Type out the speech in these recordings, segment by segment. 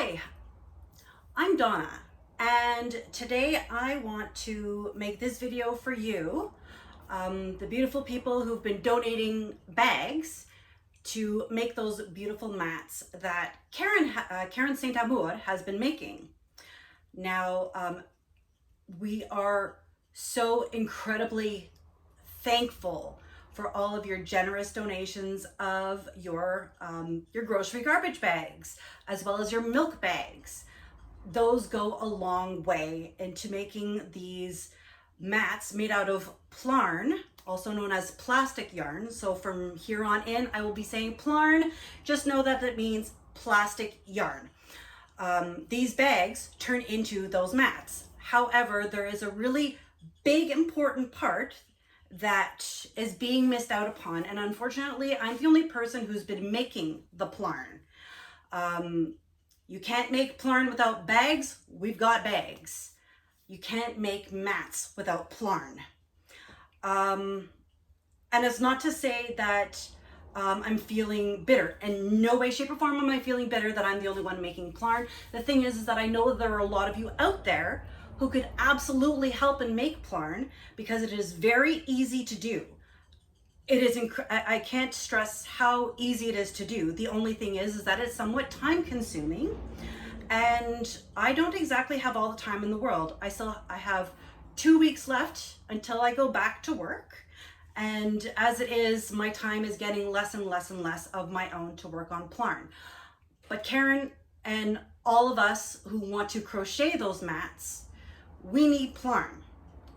Hi, I'm Donna, and today I want to make this video for you, the beautiful people who've been donating bags to make those beautiful mats that Karen Saint Amour has been making. Now, we are so incredibly thankful for all of your generous donations of your grocery garbage bags, as well as your milk bags. Those go a long way into making these mats made out of Plarn, also known as plastic yarn. So from here on in, I will be saying Plarn. Just know that that means plastic yarn. These bags turn into those mats. However, there is a really big important part that is being missed out upon, and unfortunately I'm the only person who's been making the Plarn. You can't make Plarn without bags. We've got bags. You can't make mats without Plarn. And it's not to say that I'm feeling bitter. In no way, shape, or form am I feeling bitter that I'm the only one making Plarn. The thing is that I know there are a lot of you out there who could absolutely help and make Plarn, because it is very easy to do. It is I can't stress how easy it is to do. The only thing is that it's somewhat time consuming, and I don't exactly have all the time in the world. I have 2 weeks left until I go back to work. And as it is, my time is getting less and less and less of my own to work on Plarn. But Karen and all of us who want to crochet those mats, we need Plarn.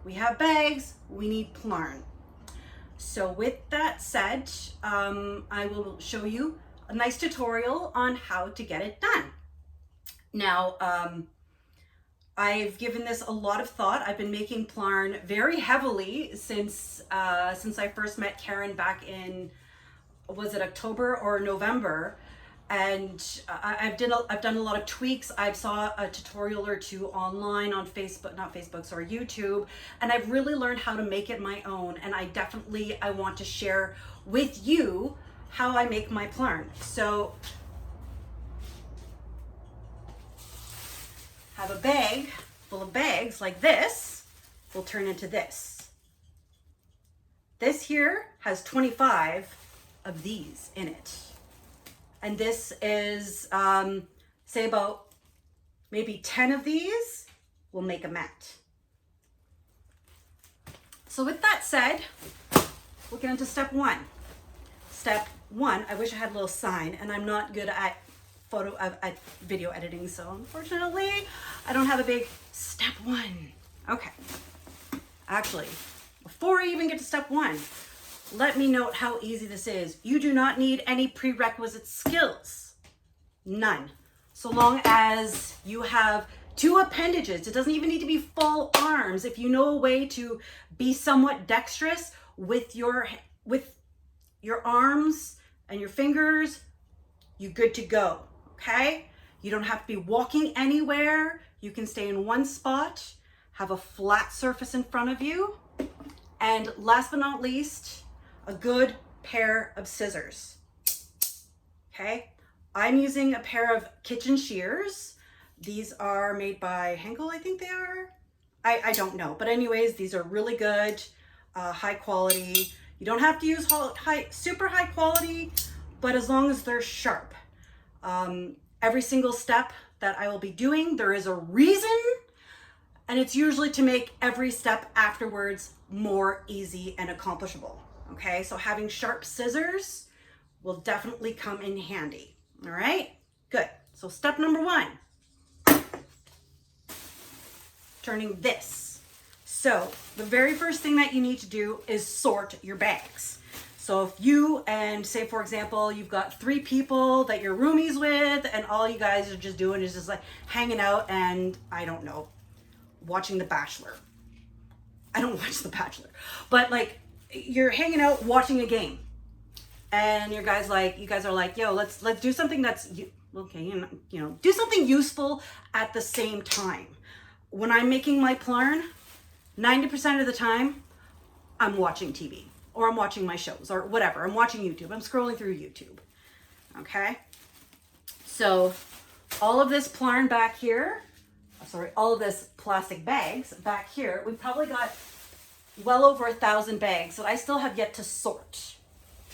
We have bags, we need Plarn. So with that said, I will show you a nice tutorial on how to get it done. Now, I've given this a lot of thought. I've been making Plarn very heavily since I first met Karen back in, was it October or November? And I've done a lot of tweaks. I saw a tutorial or two online on YouTube, and I've really learned how to make it my own. And I want to share with you how I make my Plarn. So have a bag full of bags like this will turn into this. This here has 25 of these in it. And this is, say about maybe 10 of these will make a mat. So with that said, we'll get into step one. Step one, I wish I had a little sign, and I'm not good at video editing, so unfortunately I don't have a big step one. Okay, actually, before I even get to step one, let me note how easy this is. You do not need any prerequisite skills. None. So long as you have two appendages. It doesn't even need to be full arms. If you know a way to be somewhat dexterous with your arms and your fingers, you're good to go, okay? You don't have to be walking anywhere. You can stay in one spot, have a flat surface in front of you, and last but not least, a good pair of scissors. Okay, I'm using a pair of kitchen shears. These are made by Henkel, I think they are. I don't know, but anyways, these are really good, high quality. You don't have to use super high quality, but as long as they're sharp. Every single step that I will be doing, there is a reason, and it's usually to make every step afterwards more easy and accomplishable. Okay, so having sharp scissors will definitely come in handy. All right, good. So step number one, turning this. So the very first thing that you need to do is sort your bags. So if you, and say for example, you've got 3 people that you're roomies with, and all you guys are just doing is just like hanging out and, I don't know, watching The Bachelor. I don't watch The Bachelor, but like, you're hanging out watching a game, and you guys are like, yo, let's do something that's okay, you know, do something useful at the same time. When I'm making my Plarn, 90% of the time I'm watching TV, or I'm watching my shows, or whatever. I'm watching YouTube. I'm scrolling through YouTube. Okay, so all of this Plarn back here, sorry, all of this plastic bags back here, we've probably got well over 1,000 bags that I still have yet to sort.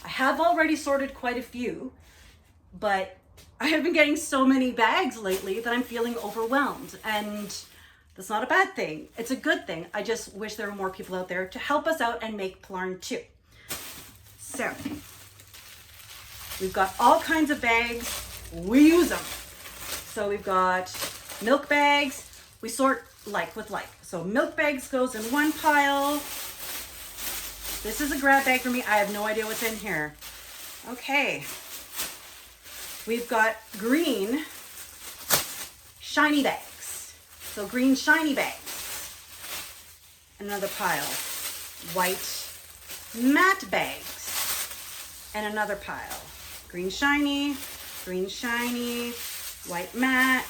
I have already sorted quite a few, but I have been getting so many bags lately that I'm feeling overwhelmed, and that's not a bad thing. It's a good thing. I just wish there were more people out there to help us out and make Plarn too. So we've got all kinds of bags. We use them. So we've got milk bags. We sort like with like. So milk bags goes in one pile. This is a grab bag for me. I have no idea what's in here. Okay. We've got green shiny bags. So green shiny bags. Another pile. White matte bags. And another pile. Green shiny, white matte,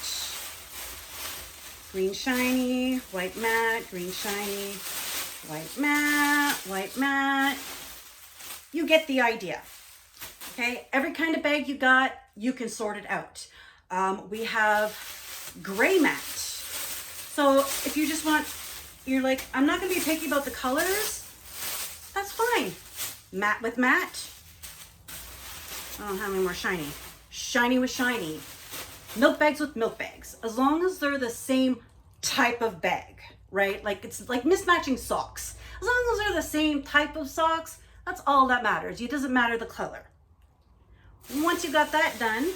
green shiny, white matte, green shiny, white matte. You get the idea. Okay, every kind of bag you got, you can sort it out. We have gray matte. So if you just want, you're like, I'm not gonna be picky about the colors, that's fine. Matte with matte. I don't have any more shiny. Shiny with shiny. Milk bags with milk bags. As long as they're the same type of bag, right? Like it's like mismatching socks. As long as they're the same type of socks, that's all that matters. It doesn't matter the color. Once you got that done,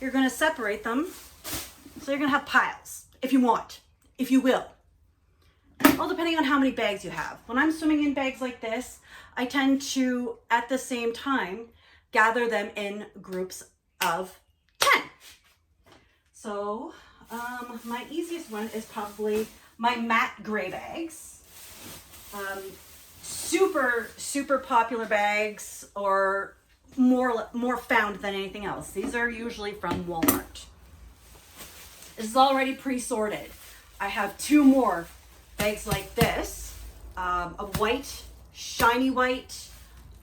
you're gonna separate them. So you're gonna have piles, if you want, if you will. All depending on how many bags you have. When I'm swimming in bags like this, I tend to, at the same time, gather them in groups of 10. So my easiest one is probably my matte gray bags. Super popular bags, or more found than anything else. These are usually from Walmart. This is already pre-sorted. I have 2 more bags like this, a white, shiny white.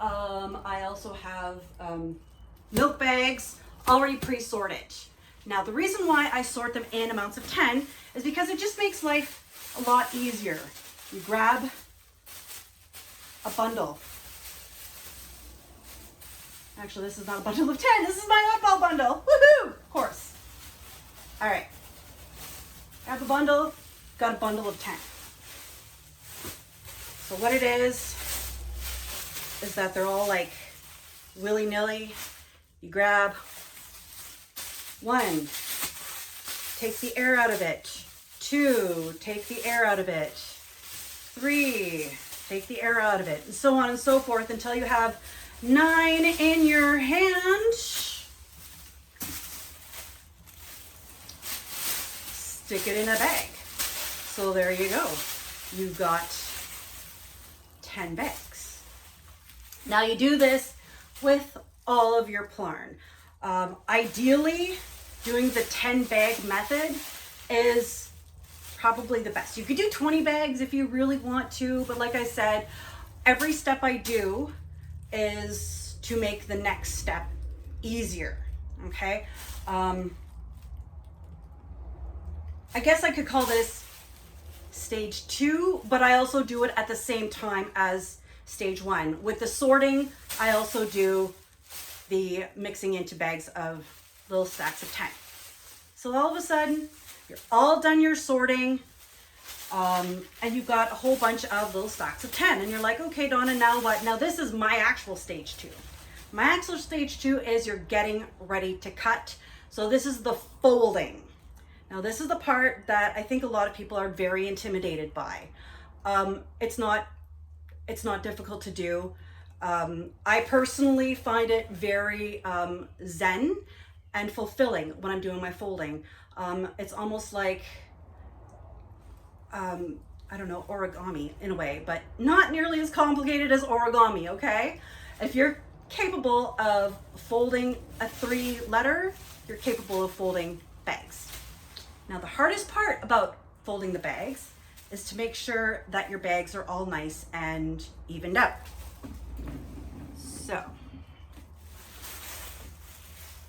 I also have milk bags already pre-sorted. Now the reason why I sort them in amounts of 10 is because it just makes life a lot easier. You grab a bundle. Actually, this is not a bundle of 10. This is my oddball bundle. Woohoo! Of course. All right. Grab a bundle. Got a bundle of 10. So what it is that they're all like willy-nilly. You grab 1, take the air out of it. 2, take the air out of it. 3, take the air out of it, and so on and so forth until you have 9 in your hand. Stick it in a bag. So there you go. You've got 10 bags. Now you do this with all of your Plarn. Ideally, doing the 10 bag method is probably the best. You could do 20 bags if you really want to, but like I said, every step I do is to make the next step easier, okay? I guess I could call this stage 2, but I also do it at the same time as stage 1. With the sorting, I also do the mixing into bags of little stacks of 10. So all of a sudden, you're all done your sorting, and you've got a whole bunch of little stacks of 10. And you're like, okay, Donna, now what? Now this is my actual stage 2. My actual stage 2 is you're getting ready to cut. So this is the folding. Now this is the part that I think a lot of people are very intimidated by. It's not difficult to do. I personally find it very zen and fulfilling when I'm doing my folding. It's almost like, I don't know, origami in a way, but not nearly as complicated as origami, okay? If you're capable of folding a 3-letter, you're capable of folding bags. Now the hardest part about folding the bags is to make sure that your bags are all nice and evened out. So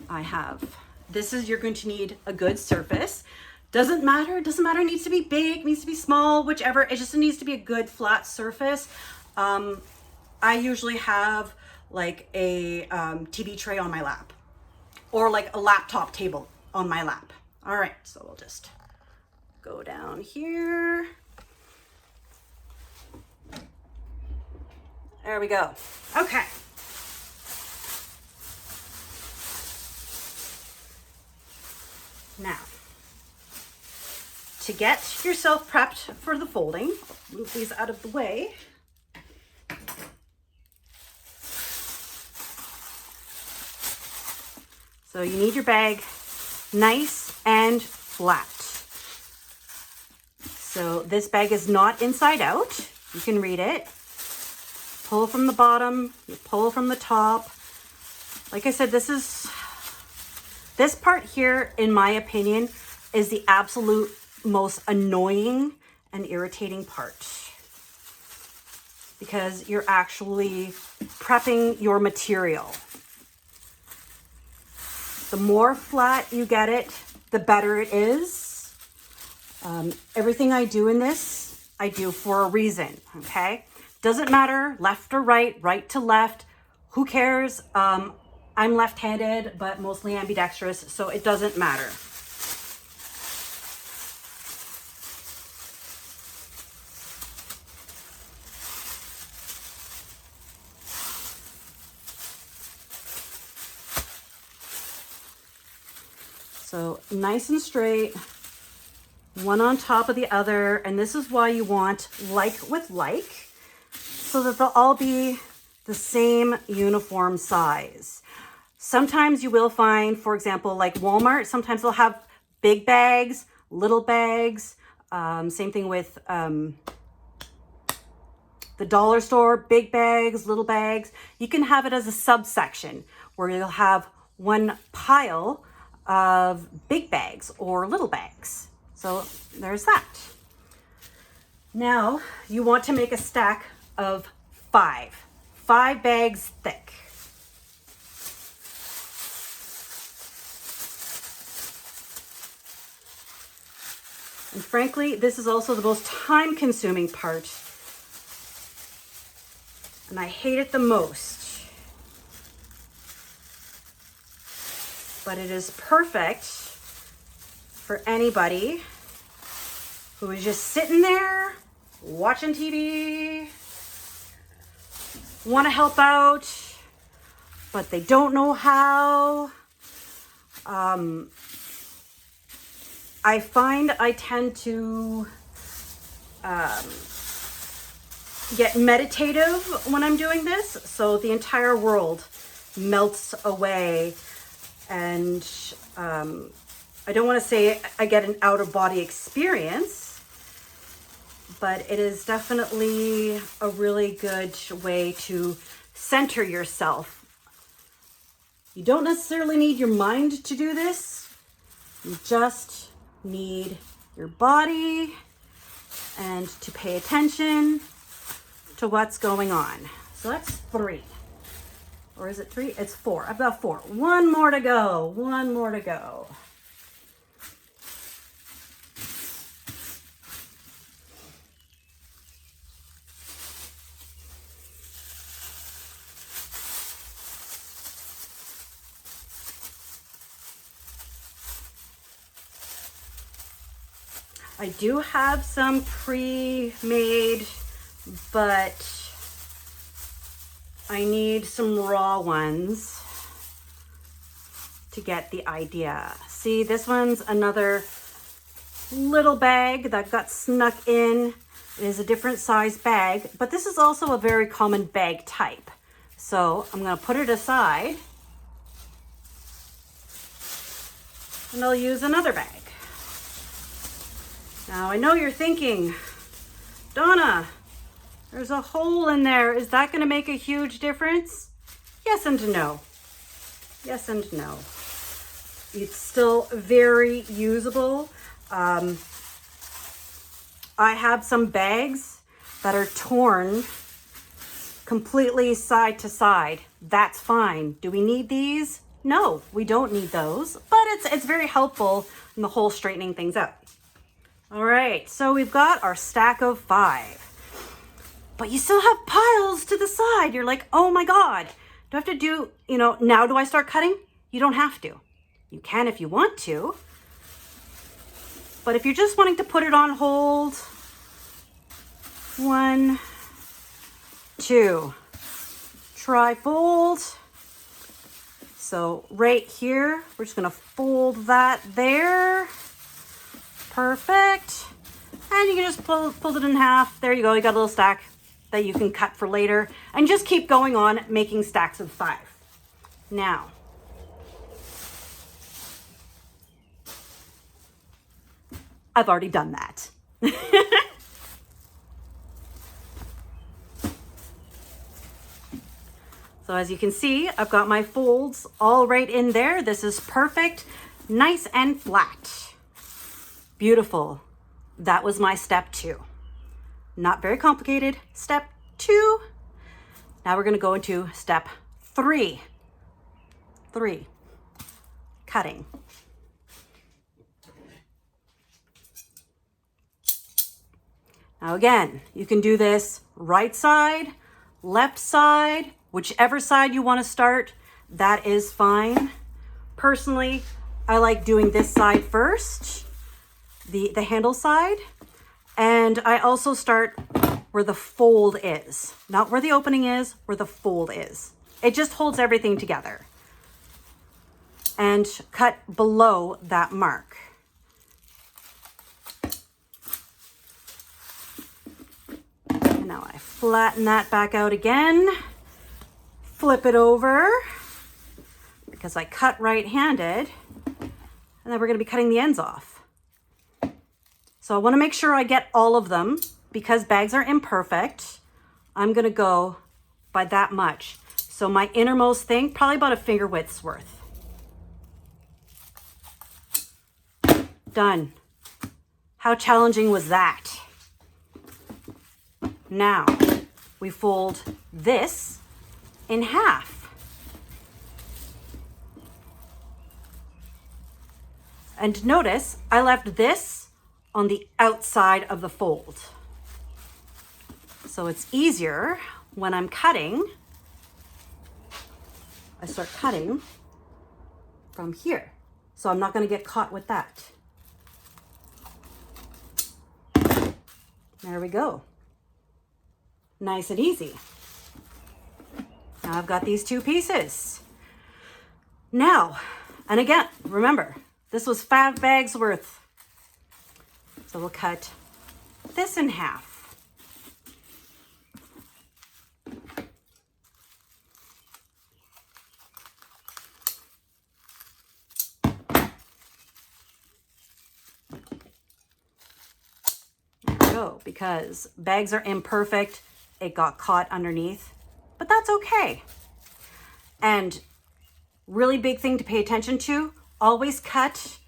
I have you're going to need a good surface. Doesn't matter, it needs to be big, needs to be small, whichever, it just needs to be a good flat surface. I usually have like a TV tray on my lap, or like a laptop table on my lap. All right, so we'll just go down here. There we go. Okay. Now, to get yourself prepped for the folding, I'll move these out of the way. So you need your bag nice and flat. So this bag is not inside out. You can read it. Pull from the bottom, you pull from the top. Like I said, this part here, in my opinion, is the absolute most annoying and irritating part, because you're actually prepping your material. The more flat you get it, the better it is. Everything I do in this, I do for a reason, okay? Doesn't matter left or right, right to left, who cares? I'm left-handed, but mostly ambidextrous, so it doesn't matter. So nice and straight, one on top of the other, and this is why you want like with like, so that they'll all be the same uniform size. Sometimes you will find, for example, like Walmart, sometimes they'll have big bags, little bags. Same thing with the dollar store, big bags, little bags. You can have it as a subsection where you'll have one pile of big bags or little bags. So there's that. Now you want to make a stack of five bags thick. And frankly, this is also the most time-consuming part, and I hate it the most. But it is perfect for anybody who is just sitting there watching TV, want to help out, but they don't know how. I find I tend to get meditative when I'm doing this, so the entire world melts away, and I don't want to say I get an out-of-body experience, but it is definitely a really good way to center yourself. You don't necessarily need your mind to do this. You just need your body and to pay attention to what's going on. So that's 3. Or is it 3? It's 4. I've got 4. One more to go. One more to go. I do have some pre-made, but I need some raw ones to get the idea. See, this one's another little bag that got snuck in. It is a different size bag, but this is also a very common bag type. So I'm gonna put it aside and I'll use another bag. Now I know you're thinking, Donna, there's a hole in there. Is that going to make a huge difference? Yes and no. Yes and no. It's still very usable. I have some bags that are torn completely side to side. That's fine. Do we need these? No, we don't need those, but it's very helpful in the whole straightening things out. All right, so we've got our stack of 5, but you still have piles to the side. You're like, oh my God, do I have to do, now do I start cutting? You don't have to. You can if you want to, but if you're just wanting to put it on hold, 1, 2, try fold. So right here, we're just gonna fold that there. Perfect. And you can just fold it in half. There you go, you got a little stack that you can cut for later. And just keep going on making stacks of 5. Now, I've already done that. So as you can see, I've got my folds all right in there. This is perfect, nice and flat. Beautiful. That was my step 2. Not very complicated. Step 2. Now we're gonna go into step 3. 3, cutting. Now again, you can do this right side, left side, whichever side you want to start, that is fine. Personally, I like doing this side first, the handle side, and I also start where the fold is, not where the opening is, where the fold is. It just holds everything together. And cut below that mark. And now I flatten that back out again. Flip it over because I cut right-handed, and then we're going to be cutting the ends off. So I want to make sure I get all of them because bags are imperfect. I'm going to go by that much. So my innermost thing, probably about a finger width's worth. Done. How challenging was that? Now we fold this in half. And notice I left this on the outside of the fold. So it's easier when I'm cutting. I start cutting from here. So I'm not going to get caught with that. There we go. Nice and easy. Now I've got these 2 pieces. Now, and again, remember, this was 5 bags worth. So we'll cut this in half. There we go, because bags are imperfect. It got caught underneath. But that's okay. And really big thing to pay attention to, always cut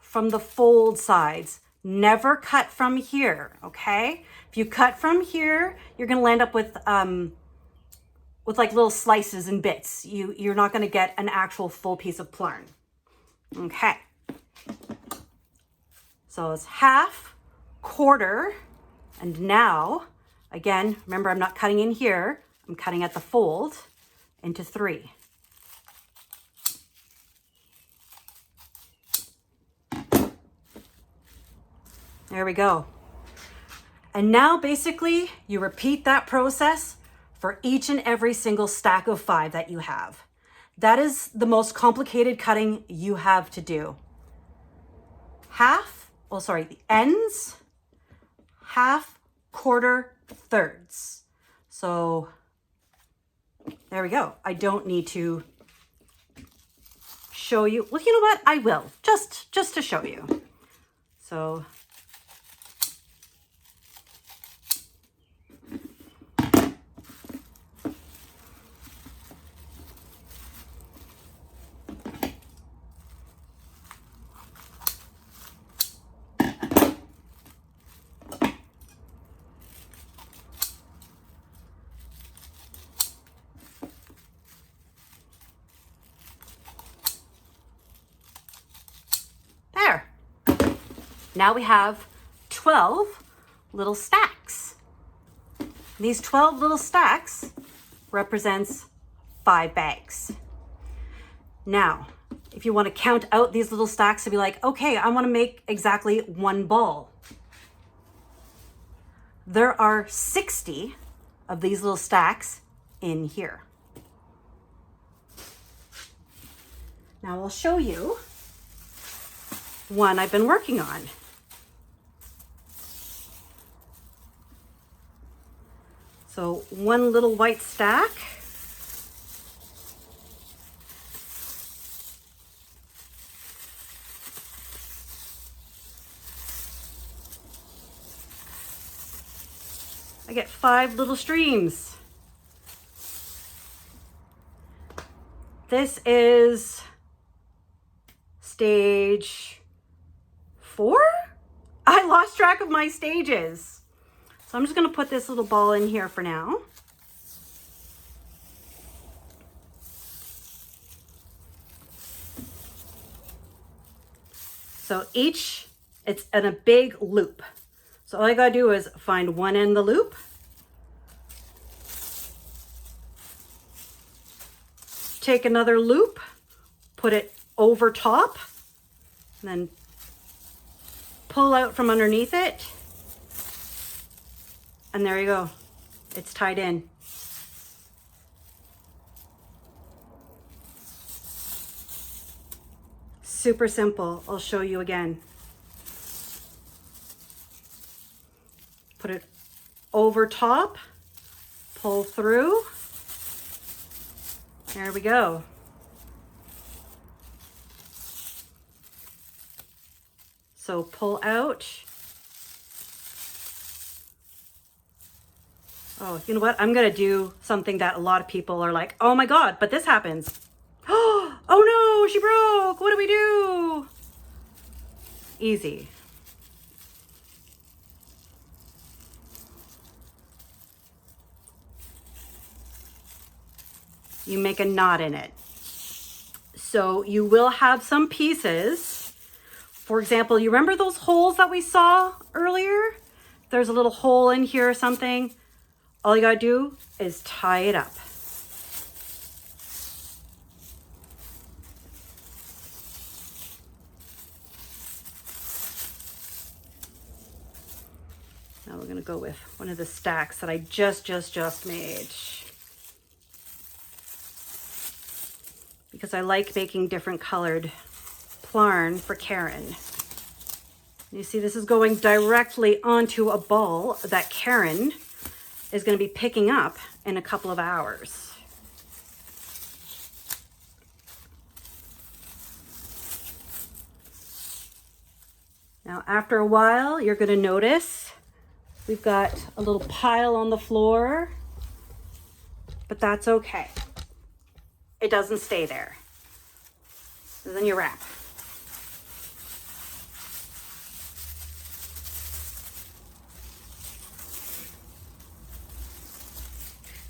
from the fold sides. Never cut from here, okay? If you cut from here, you're gonna land up with like little slices and bits. You're not gonna get an actual full piece of plarn. Okay. So it's half, quarter, and now, again, remember I'm not cutting in here. I'm cutting at the fold into 3. There we go. And now basically you repeat that process for each and every single stack of 5 that you have. That is the most complicated cutting you have to do. The ends, half, quarter, thirds. So there we go. I don't need to show you. Well, you know what? I will, just to show you. So Now we have 12 little stacks. These 12 little stacks represents 5 bags. Now, if you want to count out these little stacks to be like, okay, I want to make exactly 1 ball. There are 60 of these little stacks in here. Now I'll show you one I've been working on. So one little white stack. I get 5 little streams. This is stage 4? I lost track of my stages. So I'm just going to put this little ball in here for now. So each, it's in a big loop. So all I gotta do is find one end of the loop, take another loop, put it over top, and then pull out from underneath it. And there you go. It's tied in. Super simple. I'll show you again. Put it over top, pull through. There we go. So pull out. Oh, you know what? I'm gonna do something that a lot of people are like, oh my God, but this happens. Oh no, she broke. What do we do? Easy. You make a knot in it. So you will have some pieces. For example, you remember those holes that we saw earlier? There's a little hole in here or something. All you gotta do is tie it up. Now we're gonna go with one of the stacks that I just made. Because I like making different colored Plarn for Karen. You see, this is going directly onto a ball that Karen is going to be picking up in a couple of hours. Now, after a while, you're going to notice we've got a little pile on the floor, but that's okay. It doesn't stay there. So then you wrap.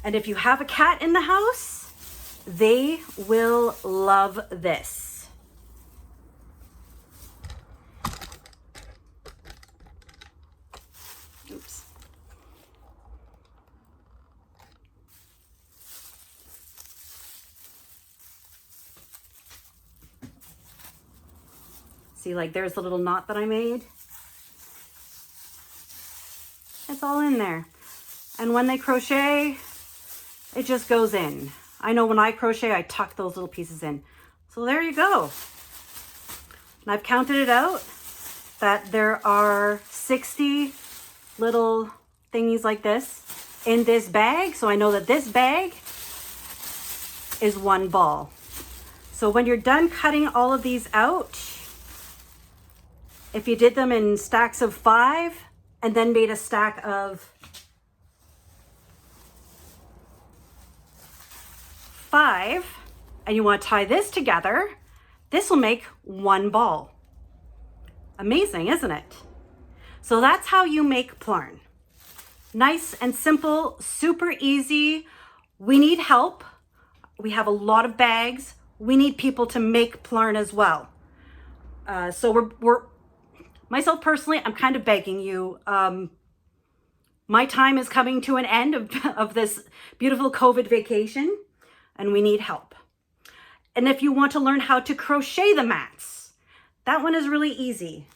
And if you have a cat in the house, they will love this. Oops. See, like there's the little knot that I made. It's all in there. And when they crochet, it just goes in. I know when I crochet, I tuck those little pieces in. So there you go. And I've counted it out that there are 60 little thingies like this in this bag. So I know that this bag is 1 ball. So when you're done cutting all of these out, if you did them in stacks of 5 and then made a stack of 5 and you want to tie this together, this will make 1 ball. Amazing, isn't it? So that's how you make Plarn. Nice and simple, super easy. We need help. We have a lot of bags. We need people to make Plarn as well. So myself personally, I'm kind of begging you. My time is coming to an end of this beautiful COVID vacation, and we need help. And if you want to learn how to crochet the mats, that one is really easy.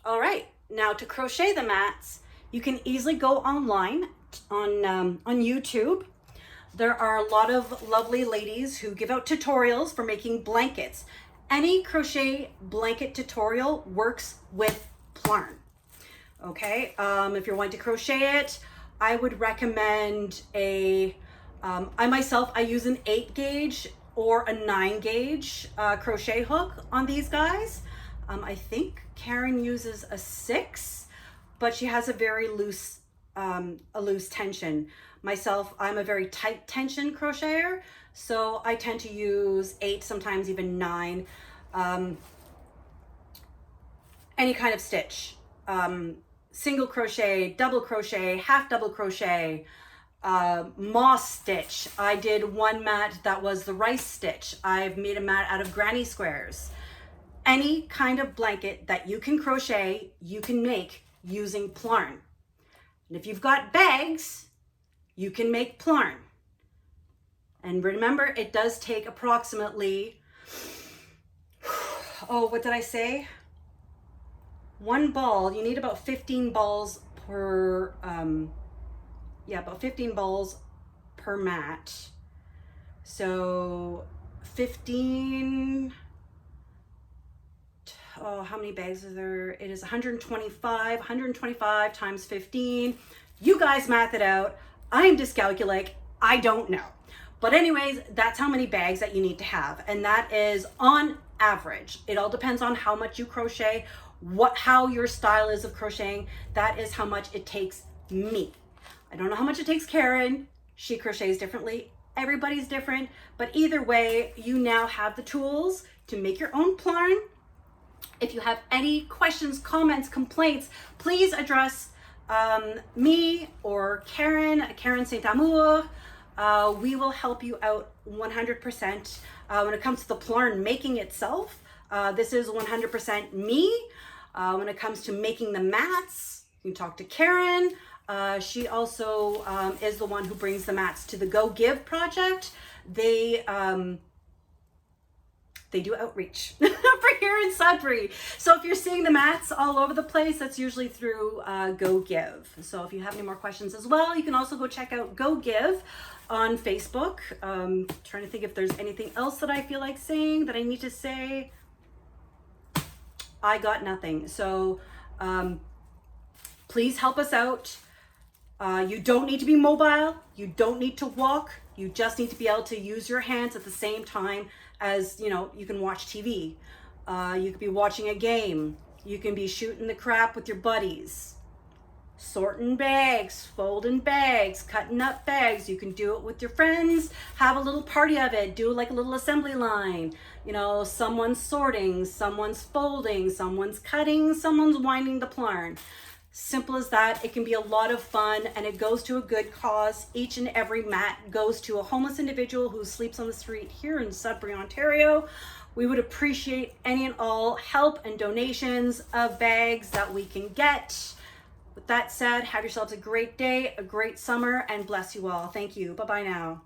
All right, now to crochet the mats, you can easily go online on YouTube. There are a lot of lovely ladies who give out tutorials for making blankets. Any crochet blanket tutorial works with Plarn. Okay, if you're wanting to crochet it, I would recommend I use an 8 gauge or a 9 gauge crochet hook on these guys. I think Karen uses a 6, but she has a very loose tension. Myself, I'm a very tight tension crocheter, so I tend to use 8, sometimes even 9. Any kind of stitch. Single crochet, double crochet, half double crochet, moss stitch. I did one mat that was the rice stitch. I've made a mat out of granny squares. Any kind of blanket that you can crochet, you can make using Plarn. And if you've got bags, you can make Plarn. And remember, it does take approximately, what did I say? One ball, you need about 15 balls per, about 15 balls per mat. So 15, how many bags are there? It is 125 times 15. You guys math it out. I'm dyscalculic, I don't know. But anyways, that's how many bags that you need to have. And that is on average. It all depends on how much you crochet, how your style is of crocheting. That is how much it takes me. I don't know how much it takes Karen. She crochets differently. Everybody's different. But either way, you now have the tools to make your own Plarn. If you have any questions, comments, complaints, please address me or Karen Saint Amour. We will help you out 100%. When it comes to the Plarn making itself, this is 100% me. When it comes to making the mats, you can talk to Karen. She also is the one who brings the mats to the Go Give project. They do outreach for here in Sudbury. So if you're seeing the mats all over the place, that's usually through Go Give. So if you have any more questions as well, you can also go check out Go Give on Facebook. Trying to think if there's anything else that I feel like saying that I need to say. I got nothing. So please help us out. You don't need to be mobile. You don't need to walk. You just need to be able to use your hands at the same time as, you can watch TV. You could be watching a game. You can be shooting the crap with your buddies. Sorting bags, folding bags, cutting up bags. You can do it with your friends. Have a little party of it. Do like a little assembly line. Someone's sorting, someone's folding, someone's cutting, someone's winding the Plarn. Simple as that. It can be a lot of fun, and it goes to a good cause. Each and every mat goes to a homeless individual who sleeps on the street here in Sudbury, Ontario. We would appreciate any and all help and donations of bags that we can get. With that said, have yourselves a great day, a great summer, and bless you all. Thank you. Bye-bye now.